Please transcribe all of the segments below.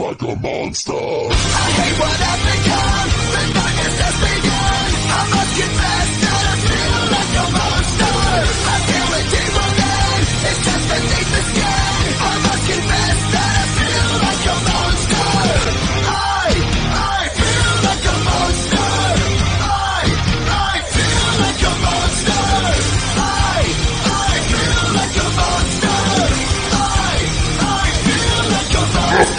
like a monster. I hate what I've become. The darkness has begun. I must confess that I feel like a monster. I feel it deep within. It's just beneath the skin. I must confess that I feel like a monster. I feel like a monster. I feel like a monster. I feel like a monster. I feel like a monster.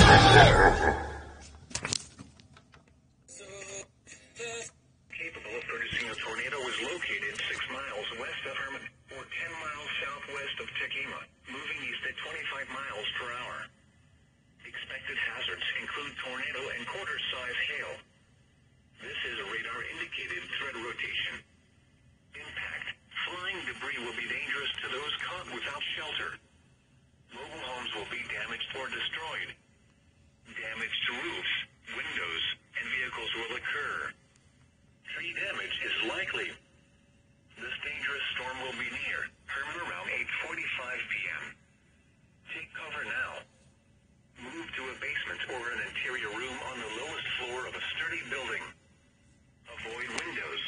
Capable of producing a tornado is located 6 miles west of Herman, or 10 miles southwest of Tekema, moving east at 25 miles per hour. Expected hazards include tornado and quarter-size hail. This is a radar-indicated threat rotation. Impact. Flying debris will be dangerous to those caught without shelter. Mobile homes will be damaged or destroyed. Damage to roofs, windows, and vehicles will occur. Tree damage is likely. This dangerous storm will be near Herman around 8:45 p.m. Take cover now. Move to a basement or an interior room on the lowest floor of a sturdy building. Avoid windows.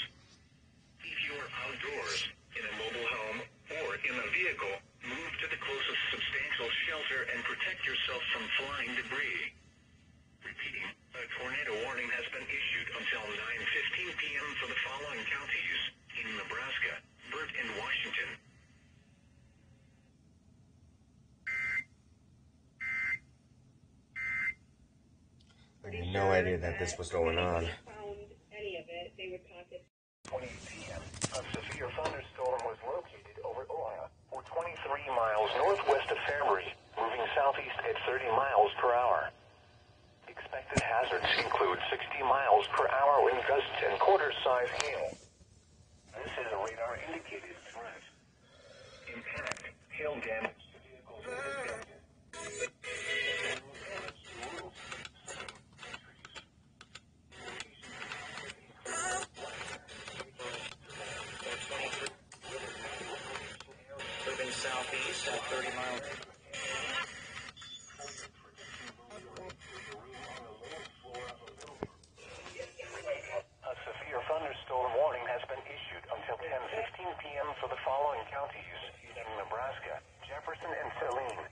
If you are outdoors, in a mobile home, or in a vehicle, move to the closest substantial shelter and protect yourself from flying debris. Repeating, a tornado warning has been issued until 9:15 p.m. for the following counties in Nebraska, Burt, and Washington. I had no idea that this was going on. 20 p.m. A severe thunderstorm was located over Ohio, or 23 miles northwest of Fairbury, moving southeast at 30 miles per hour. Expected hazards include 60 miles per hour wind gusts and quarter-size hail. This is a radar-indicated threat. Impact. Hail damage to vehicles and buildings. Damage to roofs, moving southeast at 30 miles. A severe thunderstorm warning has been issued until 10:15 p.m. for the following counties in Nebraska, Jefferson, and Saline.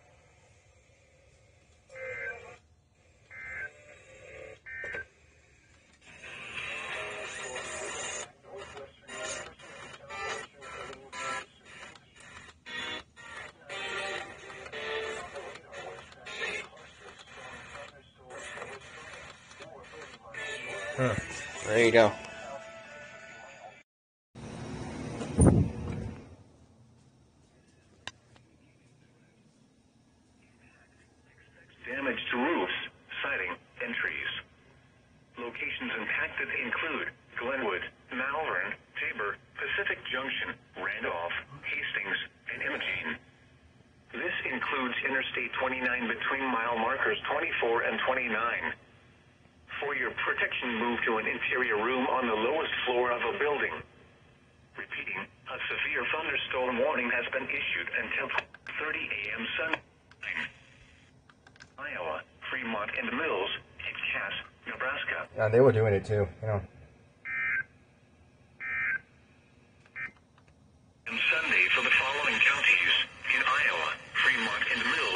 There you go. Damage to roofs, siding, and trees. Locations impacted include Glenwood, Malvern, Tabor, Pacific Junction, Randolph, Hastings, and Imogene. This includes Interstate 29 between mile markers 24 and 29. For your protection, move to an interior room on the lowest floor of a building. Repeating, a severe thunderstorm warning has been issued until 30 a.m. Sunday. Iowa, Fremont, and Mills, and Cass, Nebraska. Yeah, they were doing it too, you know. And Sunday for the following counties in Iowa, Fremont, and Mills.